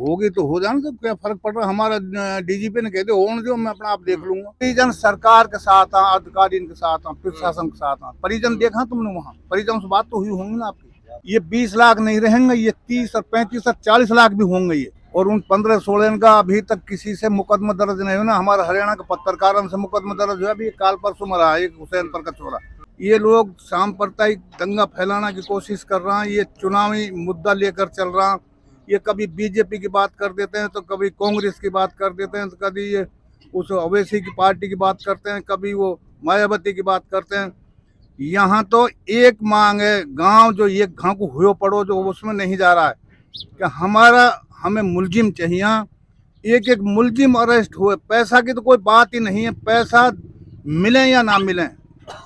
होगी तो हो जाने, तो क्या फर्क पड़ रहा है। हमारा डीजीपी ने कहते होने दो, मैं अपना आप देख लूंगा। परिजन सरकार के साथ अधिकारी के साथ प्रशासन के साथ परिजन देखा तुमने, वहाँ परिजन से बात तो हुई होंगी ना आपकी। ये 20 लाख नहीं रहेंगे, ये 30 और 35 और 40 लाख भी होंगे ये। और उन 15-16 का अभी तक किसी से मुकदमा दर्ज नहीं हुआ ना। हमारे हरियाणा के पत्रकारों से मुकदमा दर्ज हुआ, अभी काल परसों मरा एक हुसैन पर का छोरा। ये लोग सांप्रदायिक दंगा फैलाने की कोशिश कर रहा है। ये चुनावी मुद्दा लेकर चल रहा है। ये कभी बीजेपी की बात कर देते हैं, तो कभी कांग्रेस की बात कर देते हैं, तो कभी ये उस ओवैसी की पार्टी की बात करते हैं, कभी वो मायावती की बात करते हैं। यहाँ तो एक मांग है, गांव जो ये गांव को हुए पड़ो जो उसमें नहीं जा रहा है कि हमें मुलजिम चाहिए। एक एक मुलजिम अरेस्ट हुए। पैसा की तो कोई बात ही नहीं है, पैसा मिले या ना मिले,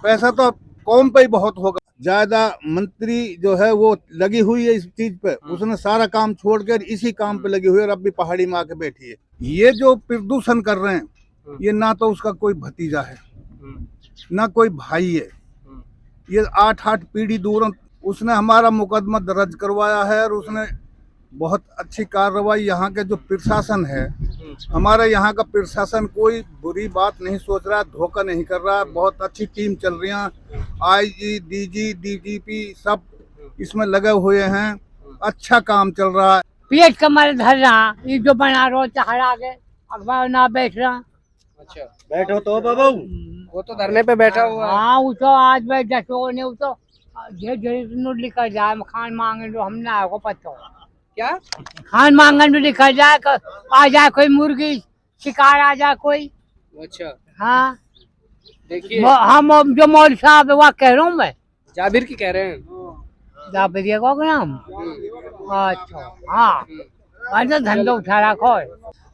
पैसा तो कौम पे ही बहुत होगा। ज्यादा मंत्री जो है वो लगी हुई है इस चीज पे, उसने सारा काम छोड़कर इसी काम पे लगी हुई है और अब भी पहाड़ी में आके बैठी है। ये जो प्रदूषण कर रहे हैं, ये ना तो उसका कोई भतीजा है ना कोई भाई है। ये 8 पीढ़ी दूर उसने हमारा मुकदमा दर्ज करवाया है और उसने बहुत अच्छी कार्रवाई। यहाँ के जो प्रशासन है, हमारे यहाँ का प्रशासन कोई बुरी बात नहीं सोच रहा, धोखा नहीं कर रहा। बहुत अच्छी टीम चल रही है, आईजी, डीजी, डीजीपी सब इसमें लगे हुए हैं। अच्छा काम चल रहा है। पेट कमर धर रहा, ये जो बना रो चढ़ा के अखबार ना बैठ रहा। अच्छा, बैठो तो बाबू, वो तो धरने पे बैठा हुआ है। हाँ, वो तो आज भाई जसो ने वो तो लिखा जाए खान मांगे जो हमने आपको पता हो क्या खान मांगन में लिखा जाए, आ जाए कोई मुर्गी शिकार आ जाए कोई। अच्छा, हाँ देखिए हम जो मौलवी साहब है वह कह रहा हूँ मैं। जाबिर की कह रहे हैं। जाबिर को नाम। अच्छा हाँ, तो धंधा उठा रखो है।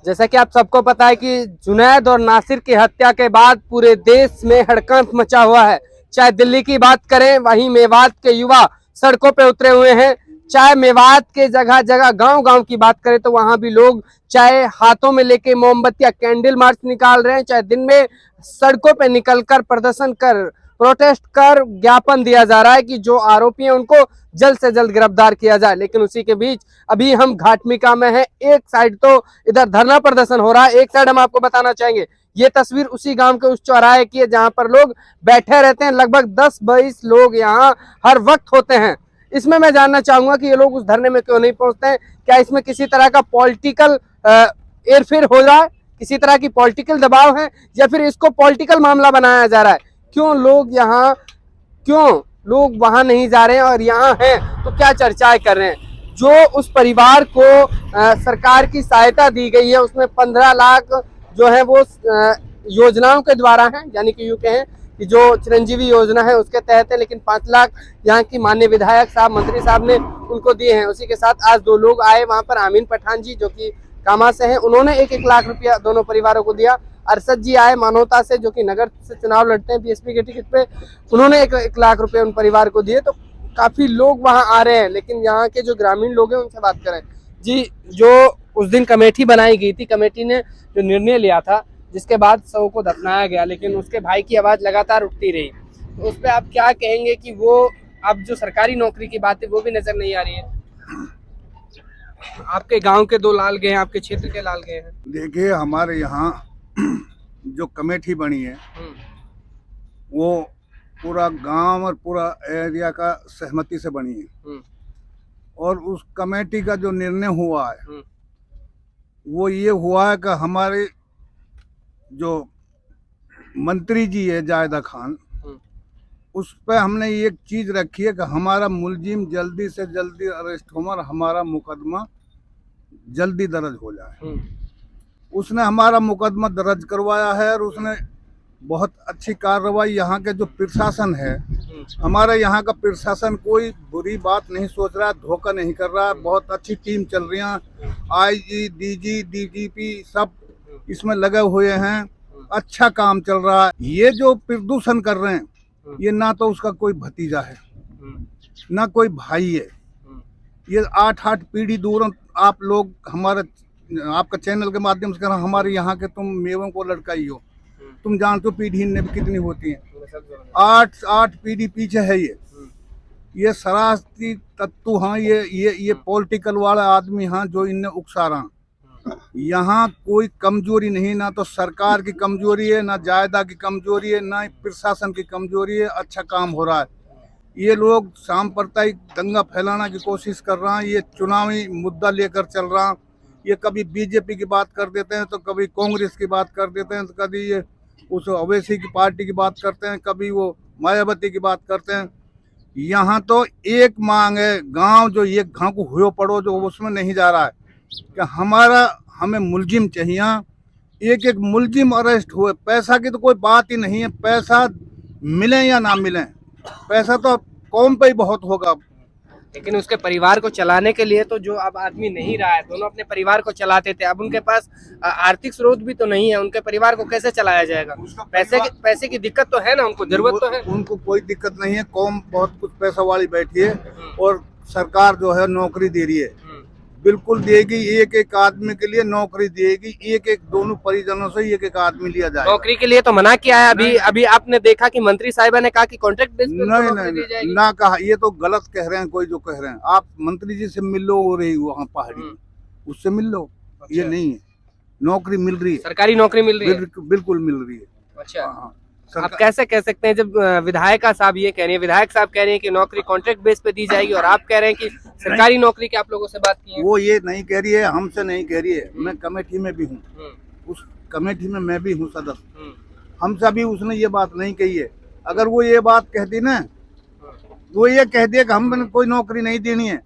जैसा कि आप सबको पता है कि जुनैद और नासिर की हत्या के बाद पूरे देश में हड़कंप मचा हुआ है। चाहे दिल्ली की बात करें, वहीं मेवात के युवा सड़कों पे उतरे हुए हैं। चाहे मेवात के जगह जगह गांव-गांव की बात करें तो वहां भी लोग चाहे हाथों में लेके मोमबत्तियां कैंडल मार्च निकाल रहे हैं, चाहे दिन में सड़कों पे निकलकर प्रदर्शन कर प्रोटेस्ट कर ज्ञापन दिया जा रहा है कि जो आरोपी हैं उनको जल्द से जल्द गिरफ्तार किया जाए। लेकिन उसी के बीच अभी हम घाटमिका में हैं। एक साइड तो इधर धरना प्रदर्शन हो रहा है, एक साइड हम आपको बताना चाहेंगे ये तस्वीर उसी गांव के उस चौराहे की है जहां पर लोग बैठे रहते हैं। लगभग 10-22 लोग यहाँ हर वक्त होते हैं। इसमें मैं जानना चाहूंगा कि ये लोग उस धरने में क्यों नहीं पहुंचते हैं। क्या इसमें किसी तरह का पॉलिटिकल हेरफेर हो रहा है, किसी तरह की पॉलिटिकल दबाव है, या फिर इसको पॉलिटिकल मामला बनाया जा रहा है? क्यों लोग वहां नहीं जा रहे हैं और यहाँ हैं तो क्या चर्चाएं कर रहे हैं? जो उस परिवार को सरकार की सहायता दी गई है उसमें 15 लाख जो है वो योजनाओं के द्वारा है, यानी कि यूं कहें कि जो चिरंजीवी योजना है उसके तहत है, लेकिन 5 लाख यहाँ की माननीय विधायक साहब, मंत्री साहब ने उनको दिए हैं। उसी के साथ आज 2 लोग आए वहां पर, आमीन पठान जी जो कि कामा से हैं, उन्होंने 1-1 लाख रुपया दोनों परिवारों को दिया। अरशद जी आए मानवता से जो कि नगर से चुनाव लड़ते हैं बीएसपी के टिकट पे, उन्होंने 1 लाख रुपए उन परिवार को दिए। तो काफी लोग वहां आ रहे हैं। लेकिन यहाँ के जो ग्रामीण लोग हैं उनसे बात करें जी। जो उस दिन कमेटी बनाई गई थी, कमेटी ने जो निर्णय लिया था जिसके बाद शव को दफनाया गया, लेकिन उसके भाई की आवाज लगातार उठती रही, तो उस पर आप क्या कहेंगे कि वो अब जो सरकारी नौकरी की बात है वो भी नजर नहीं आ रही है? आपके गांव के 2 लाल गए हैं, आपके क्षेत्र के लाल गए हैं। देखिए, हमारे यहाँ जो कमेटी बनी है वो पूरा गांव और पूरा एरिया का सहमति से बनी है। और उस कमेटी का जो निर्णय हुआ है वो ये हुआ है कि हमारे जो मंत्री जी है जायदा खान, उस पर हमने एक चीज रखी है कि हमारा मुलजिम जल्दी से जल्दी अरेस्ट हो और हमारा मुकदमा जल्दी दर्ज हो जाए। उसने हमारा मुकदमा दर्ज करवाया है और उसने बहुत अच्छी कार्रवाई। यहाँ के जो प्रशासन है, हमारे यहाँ का प्रशासन कोई बुरी बात नहीं सोच रहा, धोखा नहीं कर रहा। बहुत अच्छी टीम चल रही है, आईजी, डीजी, डीजीपी सब इसमें लगे हुए हैं। अच्छा काम चल रहा है। ये जो प्रदूषण कर रहे हैं, ये ना तो उसका कोई भतीजा है ना कोई भाई है। ये 8 पीढ़ी दूर आप लोग हमारे आपका चैनल के माध्यम से कह रहा हूं, हमारे यहाँ के तुम मेवों को लड़काई हो, तुम जानते हो पीढ़ी ने भी कितनी होती है। 8 पीढ़ी पीछे है ये। ये शरारती तत्व हाँ, ये पॉलिटिकल वाला आदमी हाँ जो इन्हें उकसा रहा। यहाँ कोई कमजोरी नहीं, ना तो सरकार की कमजोरी है, ना जायदा की कमजोरी है, ना प्रशासन की कमजोरी है। अच्छा काम हो रहा है। ये लोग सांप्रदायिक दंगा फैलाने की कोशिश कर रहा है। ये चुनावी मुद्दा लेकर चल रहा है। ये कभी बीजेपी की बात कर देते हैं, तो कभी कांग्रेस की बात कर देते हैं, तो कभी ये उस ओवैसी की पार्टी की बात करते हैं, कभी वो मायावती की बात करते हैं। यहाँ तो एक मांग है, गांव जो ये गांव को हुए पड़ो जो उसमें नहीं जा रहा है कि हमें मुलजिम चाहिए। एक एक मुलजिम अरेस्ट हुए। पैसा की तो कोई बात ही नहीं है। पैसा मिले या ना मिले, पैसा तो कौम पे ही बहुत होगा। लेकिन उसके परिवार को चलाने के लिए तो जो अब आदमी नहीं रहा है, दोनों अपने परिवार को चलाते थे, अब उनके पास आर्थिक स्रोत भी तो नहीं है। उनके परिवार को कैसे चलाया जाएगा? पैसे की दिक्कत तो है ना, उनको जरूरत तो है। उनको कोई दिक्कत नहीं है। कौम बहुत कुछ पैसा वाली बैठी है और सरकार जो है नौकरी दे रही है, बिल्कुल देगी। एक एक आदमी के लिए नौकरी देगी। एक एक दोनों परिजनों से एक एक आदमी लिया जाएगा। नौकरी के लिए तो मना किया है। अभी आपने देखा कि मंत्री साहिबा ने कहा कि कॉन्ट्रैक्ट बेस पे नौकरी दी जाएगी। ना कहा, ये तो गलत कह रहे हैं कोई जो कह रहे हैं। आप मंत्री जी से मिल लो, हो रही वहाँ पहाड़ी में, उससे मिल लो। ये नहीं है, नौकरी मिल रही है, सरकारी नौकरी मिल रही है, बिल्कुल मिल रही है। अच्छा, आप कैसे कह सकते हैं जब विधायक साहब ये कह रहे हैं, विधायक साहब कह रहे हैं कि नौकरी कॉन्ट्रैक्ट बेस पे दी जाएगी, और आप कह रहे हैं कि सरकारी नौकरी की आप लोगों से बात की है? वो ये नहीं कह रही है, हमसे नहीं कह रही है। मैं कमेटी में भी हूँ, उस कमेटी में मैं भी हूँ सदस्य। हमसे अभी उसने ये बात नहीं कही है। अगर वो ये बात कहती ना, वो ये कह दिया कि हम कोई नौकरी नहीं देनी है,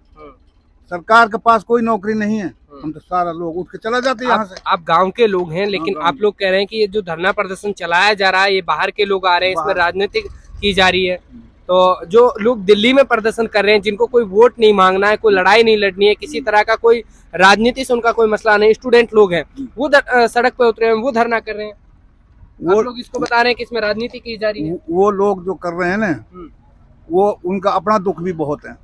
सरकार के पास कोई नौकरी नहीं है, हम तो सारा लोग उठ के चला जाते हैं यहाँ से। आप गांव के लोग हैं, लेकिन आप लोग कह रहे हैं कि ये जो धरना प्रदर्शन चलाया जा रहा है, ये बाहर के लोग आ रहे हैं, इसमें राजनीति की जा रही है। तो जो लोग दिल्ली में प्रदर्शन कर रहे हैं, जिनको कोई वोट नहीं मांगना है, कोई लड़ाई नहीं लड़नी है, किसी तरह का कोई राजनीति से उनका कोई मसला नहीं, स्टूडेंट लोग हैं, वो सड़क पे उतरे हैं, वो धरना कर रहे हैं। वो लोग इसको बता रहे हैं कि इसमें राजनीति की जा रही है। वो लोग जो कर रहे हैं ना, वो उनका अपना दुख भी बहुत है।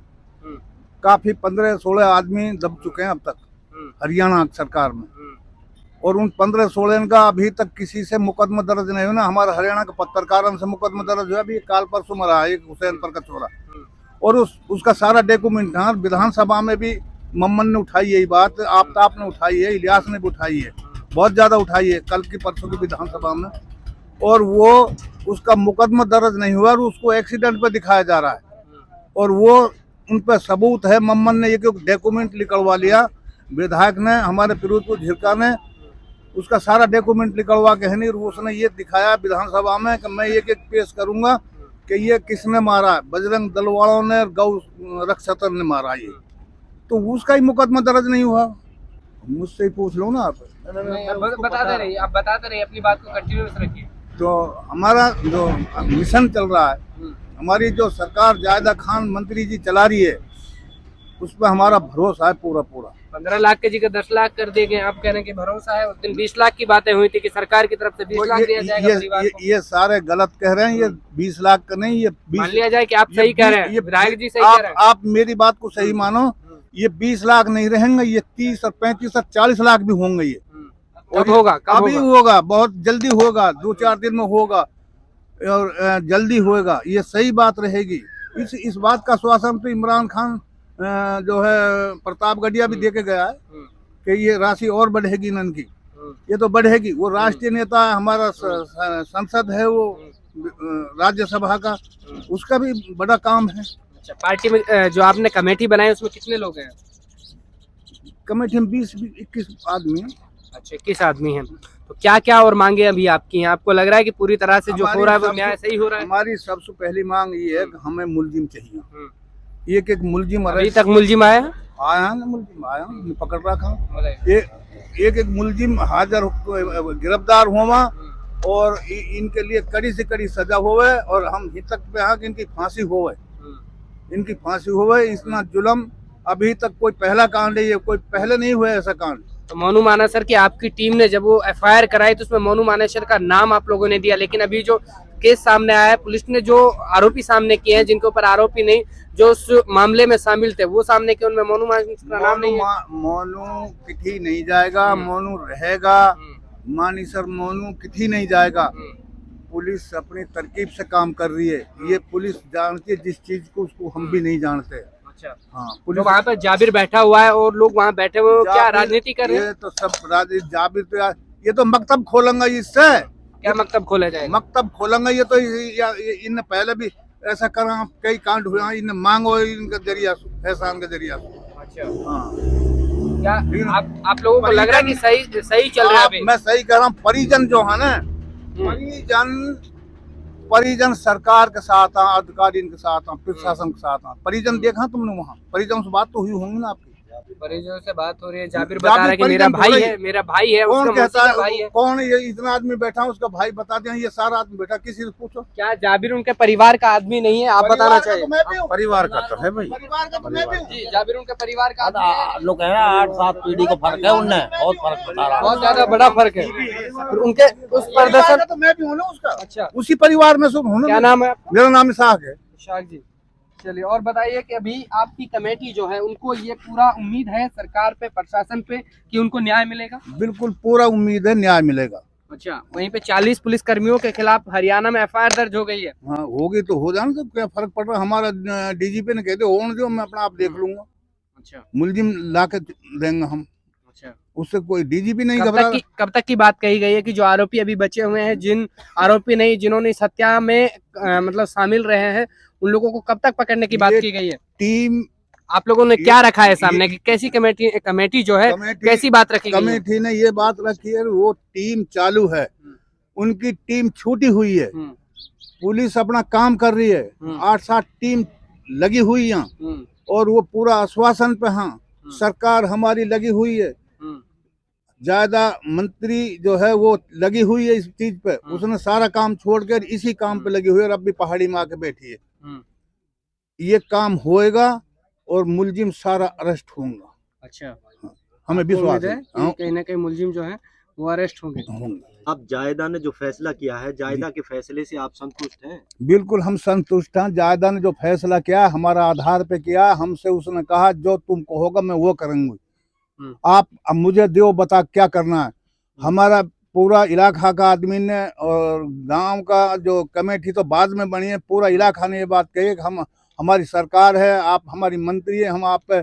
काफी 15-16 आदमी दब चुके हैं अब तक हरियाणा सरकार में, और उन 15-16 का अभी तक किसी से मुकदमा दर्ज नहीं हुआ ना। हमारे हरियाणा के पत्रकारों से मुकदमा दर्ज हुआ अभी काल परसों मरा है एक हुसैन पर का छोरा, और उसका सारा डॉक्यूमेंट। हाँ, विधानसभा में भी मम्मन ने उठाई यही बात, आफ्ताब ने उठाई है, इलियास ने भी उठाई है, बहुत ज्यादा उठाई है कल की परसों की विधानसभा में। और वो उसका मुकदमा दर्ज नहीं हुआ और उसको एक्सीडेंट पे दिखाया जा रहा है, और वो उन पर सबूत है। मम्मन ने एक डॉक्यूमेंट निकलवा लिया, विधायक ने, हमारे फिरोजपुर झिरका ने उसका सारा डॉक्यूमेंट निकलवा के है नहीं, उसने ये दिखाया विधानसभा में कि मैं एक एक पेश करूंगा कि ये किसने मारा, बजरंग दल वालों ने, गौ रक्षक ने मारा ये, तो उसका ही मुकदमा दर्ज नहीं हुआ। मुझसे ही पूछ लो ना आप। बताते रहिए, आप बताते रहिए, अपनी बात को कंटिन्यूअस रखिए। तो हमारा जो मिशन चल रहा है, हमारी जो सरकार जायदा खान मंत्री जी चला रही है, उस पर हमारा भरोसा है पूरा। 15 लाख के जगह 10 लाख कर दिए गए, आप कह रहे हैं कि भरोसा है। उस दिन 20 लाख की बातें हुई थी कि सरकार की तरफ से 20 लाख दिया जाएगा परिवार को। ये सारे गलत कह रहे हैं। ये 20 लाख का नहीं, ये 20 मान लिया जाए कि आप सही कह रहे हैं, विधायक जी सही कह रहे हैं। आप मेरी बात को सही मानो, ये 20 लाख नहीं रहेंगे, ये 30 और 35 और 40 लाख भी होंगे। ये कब होगा? अभी होगा, बहुत जल्दी होगा, 2-4 दिन में होगा, और जल्दी होगा। ये सही बात रहेगी। इस बात का आश्वासन तो इमरान खान जो है प्रतापगढ़िया भी दे के गया है कि ये राशि और बढ़ेगी इनकी, ये तो बढ़ेगी। वो राष्ट्रीय नेता है, हमारा संसद है वो राज्यसभा का, उसका भी बड़ा काम है। अच्छा, पार्टी में जो आपने कमेटी बनाई उसमें कितने लोग हैं? कमेटी में 20-21 आदमी हैं। अच्छा, 21 आदमी हैं। तो क्या क्या और मांगे अभी आपकी हैं? आपको लग रहा है कि पूरी तरह से जो हो रहा है वो न्याय सही हो रहा है? हमारी सबसे पहली मांग ये है कि हमें मुलजिम चाहिए। एक एक मुलजिम अभी तक मुलजिम आया ना, मुलजिम आया पकड़ रखा। एक एक मुलजिम हाजिर गिरफ्तार हुआ, और इनके लिए कड़ी से कड़ी सजा होवे, और हम हित तक पे हाँ कि इनकी फांसी होवे, इनकी फांसी होवे। इतना जुल्म अभी तक कोई पहला कांड है, ये कोई पहले नहीं हुआ ऐसा कांड। तो मोनू मानेसर की आपकी टीम ने जब वो FIR कराई तो उसमें मोनू मानेसर का नाम आप लोगों ने दिया, लेकिन अभी जो केस सामने आया है, पुलिस ने जो आरोपी सामने किए हैं, जिनके ऊपर आरोपी नहीं, जो उस मामले में शामिल थे, वो सामने किए, उनमें मोनू मानेसर का नाम नहीं है। मोनू किसी नहीं जाएगा, मोनू रहेगा। मानेसर मोनू किसी नहीं जाएगा। पुलिस अपनी तरकीब से काम कर रही है। ये पुलिस जानती है जिस चीज को, उसको हम भी नहीं जानते। अच्छा, हाँ, तो पुलिस वहाँ पर जाबिर बैठा हुआ है और लोग वहाँ बैठे हुए हैं, क्या जाबिर- राजनीति कर रहे हैं? ये तो सब राजनीति। जाबिर तो यार ये तो मकतब खोलेंगे इससे। क्या मकतब खोला जाएगा? मकतब खोलेंगे ये तो इन पहले भी ऐसा करा, कई कांड हुए हैं। इन मांगो इनका जरिया फैसान का जरिया। अच्छा, हाँ, क्या लेकिन आप लोगों को लग रहा है कि सही सही चल रहा है अभी? मैं सही कह रहा हूँ। परिजन जो है ना, परिजन सरकार के साथ हैं, अधिकारी के साथ हैं, प्रशासन के साथ हैं। परिजन देखा तुमने वहाँ? परिजन से बात तो हुई होंगी ना आपकी? परिजनों से बात हो रही है। जाबिर बता रहा है कि मेरा परिजन भाई बोल है, मेरा भाई है, कौन उसका कहता मौसी का भाई है? है। कौन ये इतना आदमी बैठा है उसका भाई बता दें? ये सारा आदमी बैठा, किसी से पूछो। क्या जाबिर उनके परिवार का आदमी नहीं है? आप बताना चाहिए। परिवार का तो है भाई, परिवार का तो मैं भी हूँ। जी, जाबिर उनके परिवार का आदमी है। लोग कह रहे हैं 8-7 पीढ़ी का फर्क है उनमें, बहुत फर्क बता रहा है। बहुत ज्यादा बड़ा फर्क है। फिर उनके उस परिवार प्रदर्शन। का तो मैं भी हूँ ना उसका। अच्छा, उसी परिवार में से हूँ ना क्या मैं। नाम है आपका? मेरा नाम इसाक है। इशाक जी, चलिए और बताइए कि अभी आपकी कमेटी जो है उनको ये पूरा उम्मीद है सरकार पे, प्रशासन पे कि उनको न्याय मिलेगा? बिल्कुल पूरा उम्मीद है न्याय मिलेगा। अच्छा, वहीं पे 40 पुलिस कर्मियों के खिलाफ हरियाणा में एफआईआर दर्ज हो गई है। हाँ, होगी तो हो जाना, तो क्या फर्क पड़ रहा है? हमारा डीजीपी ने कहते होने दो, मैं अपना आप देख लूंगा। अच्छा, मुलजिम ला के देंगे हम। अच्छा, उससे कोई डीजीपी नहीं कब घबरा तक की कब तक की बात कही गई है कि जो आरोपी अभी बचे हुए हैं, जिन आरोपी नहीं जिन्होंने इस हत्या में मतलब शामिल रहे हैं, उन लोगों को कब तक पकड़ने की बात ये की गई है? टीम आप लोगों ने क्या रखा है सामने कि कैसी कमेटी जो है कमेटी कैसी बात रखी गई है? कमेटी ने ये बात रखी है, वो टीम चालू है, उनकी टीम छूटी हुई है। हम्म, पुलिस अपना काम कर रही है, 8-7 टीम लगी हुई है हम्म, और वो पूरा आश्वासन पे हाँ। सरकार हमारी लगी हुई है, हम्म, ज्यादा मंत्री जो है वो लगी हुई है इस चीज पे। उसने सारा काम छोड़कर इसी काम पे लगी हुई है और अब भी पहाड़ी में आके बैठी है। हम्म। ये काम होएगा और मुलजिम सारा अरेस्ट होगा। अच्छा, हमें आपको विश्वास उम्मीद है। है कि कहीं ना कहीं मुलजिम जो है वो अरेस्ट होंगे। अब जायदा ने जो फैसला किया है, जायदा के फैसले से आप संतुष्ट हैं? बिल्कुल हम संतुष्ट हैं। जायदा ने जो फैसला किया हमारा आधार पे किया, हमसे उसने कहा जो तुम कहोगा मैं वो करूंगी। आप अब मुझे दो बता क्या करना है। हमारा पूरा इलाका का आदमी ने और गांव का जो कमेटी तो बाद में बनी है, पूरा इलाका ने ये बात कही है कि हम हमारी सरकार है, आप हमारी मंत्री है, हम आप पे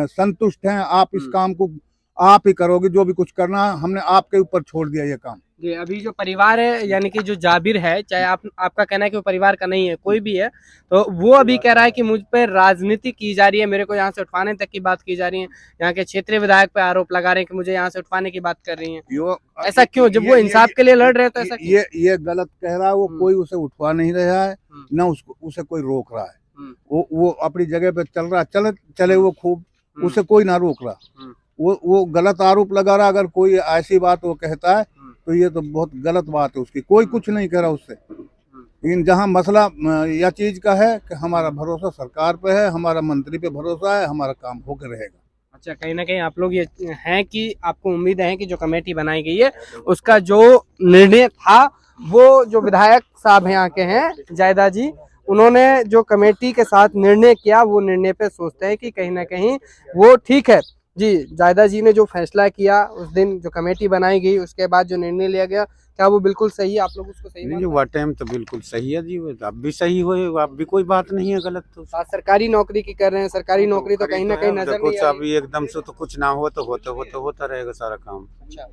संतुष्ट हैं। आप इस काम को आप ही करोगे, जो भी कुछ करना है हमने आपके ऊपर छोड़ दिया ये काम। जी, अभी जो परिवार है यानी कि जो जाबिर है, चाहे आपका कहना है कि वो परिवार का नहीं है, कोई भी है, तो वो अभी कह रहा है कि मुझ पर राजनीति की जा रही है, मेरे को यहाँ से उठवाने तक की बात की जा रही है। यहाँ के क्षेत्रीय विधायक पे आरोप लगा रहे हैं कि मुझे यहाँ से उठवाने की बात कर रही है। ऐसा क्यों? जब वो इंसाफ के लिए लड़ रहे तो ऐसा क्यों? ये गलत कह रहा है। वो कोई उसे उठवा नहीं रहा है, ना उसको उसे कोई रोक रहा है। वो अपनी जगह पे चल रहा, चले वो खूब, उसे कोई ना रोक रहा। वो गलत आरोप लगा रहा। अगर कोई ऐसी बात वो कहता है तो ये तो बहुत गलत बात है उसकी। कोई कुछ नहीं कह रहा उससे। लेकिन जहाँ मसला यह चीज का है कि हमारा भरोसा सरकार पे है, हमारा मंत्री पे भरोसा है, हमारा काम होकर रहेगा। अच्छा, कहीं ना कहीं आप लोग ये हैं कि आपको उम्मीद है कि जो कमेटी बनाई गई है उसका जो निर्णय था, वो जो विधायक साहब यहाँ के हैं जायदा जी, उन्होंने जो कमेटी के साथ निर्णय किया वो निर्णय पे सोचते हैं कि कहीं ना कहीं वो ठीक है। जी, जायदा जी ने जो फैसला किया उस दिन, जो कमेटी बनाई गई, उसके बाद जो निर्णय लिया गया, क्या वो बिल्कुल सही है? आप लोग उसको सही नहीं, मानते हैं? वह टाइम तो बिल्कुल सही है जी। वो अब भी सही हो, अब भी कोई बात नहीं है गलत। तो साथ सरकारी नौकरी की कर रहे हैं, सरकारी नौकरी तो कहीं ना कहीं नजर नहीं आ रही। अभी एकदम से तो कुछ ना हो तो होता रहेगा सारा काम। अच्छा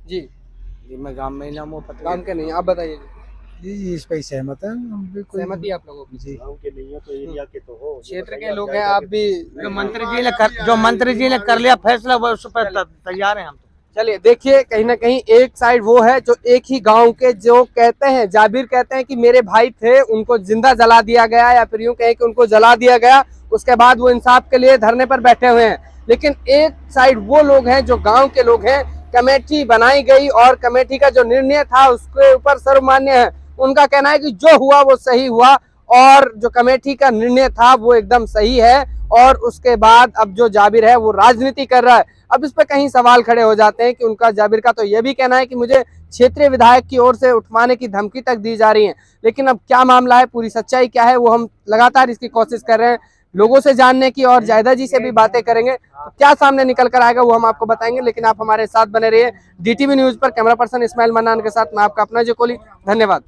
जी, मैं गांव में ना वो पता काम के नहीं, आप बताइए जी, इस पे सहमत है हम, बिल्कुल सहमति आप लोगों की? जी। गाँव के नहीं है तो एरिया के तो हो। क्षेत्र के लोग हैं आप भी। जो मंत्री जी ने कर लिया फैसला वो उस पर तैयार हैं हम। चलिए देखिए, कहीं ना कहीं एक साइड वो है जो एक ही गांव के जो कहते हैं, जाबिर कहते हैं कि मेरे भाई थे, उनको जिंदा जला दिया गया, या फिर यूं कहें कि उनको जला दिया गया, उसके बाद वो इंसाफ के लिए धरने पर बैठे हुए हैं। लेकिन एक साइड वो लोग हैं जो गांव के लोग हैं, कमेटी बनाई गई और कमेटी का जो निर्णय था उसके ऊपर सर्वमान्य है। उनका कहना है कि जो हुआ वो सही हुआ और जो कमेटी का निर्णय था वो एकदम सही है। और उसके बाद अब जो जाबिर है वो राजनीति कर रहा है। अब इस पर कहीं सवाल खड़े हो जाते हैं कि उनका, जाबिर का तो ये भी कहना है कि मुझे क्षेत्रीय विधायक की ओर से उठवाने की धमकी तक दी जा रही है। लेकिन अब क्या मामला है, पूरी सच्चाई क्या है, वो हम लगातार इसकी कोशिश कर रहे हैं। लोगों से जानने की और जायदा जी से भी बातें करेंगे। तो क्या सामने निकल कर आएगा वो हम आपको बताएंगे, लेकिन आप हमारे साथ बने रहिए। DTV न्यूज पर कैमरा पर्सन इस्माइल मन्नान के साथ मैं आपका अपना जो कोहली, धन्यवाद।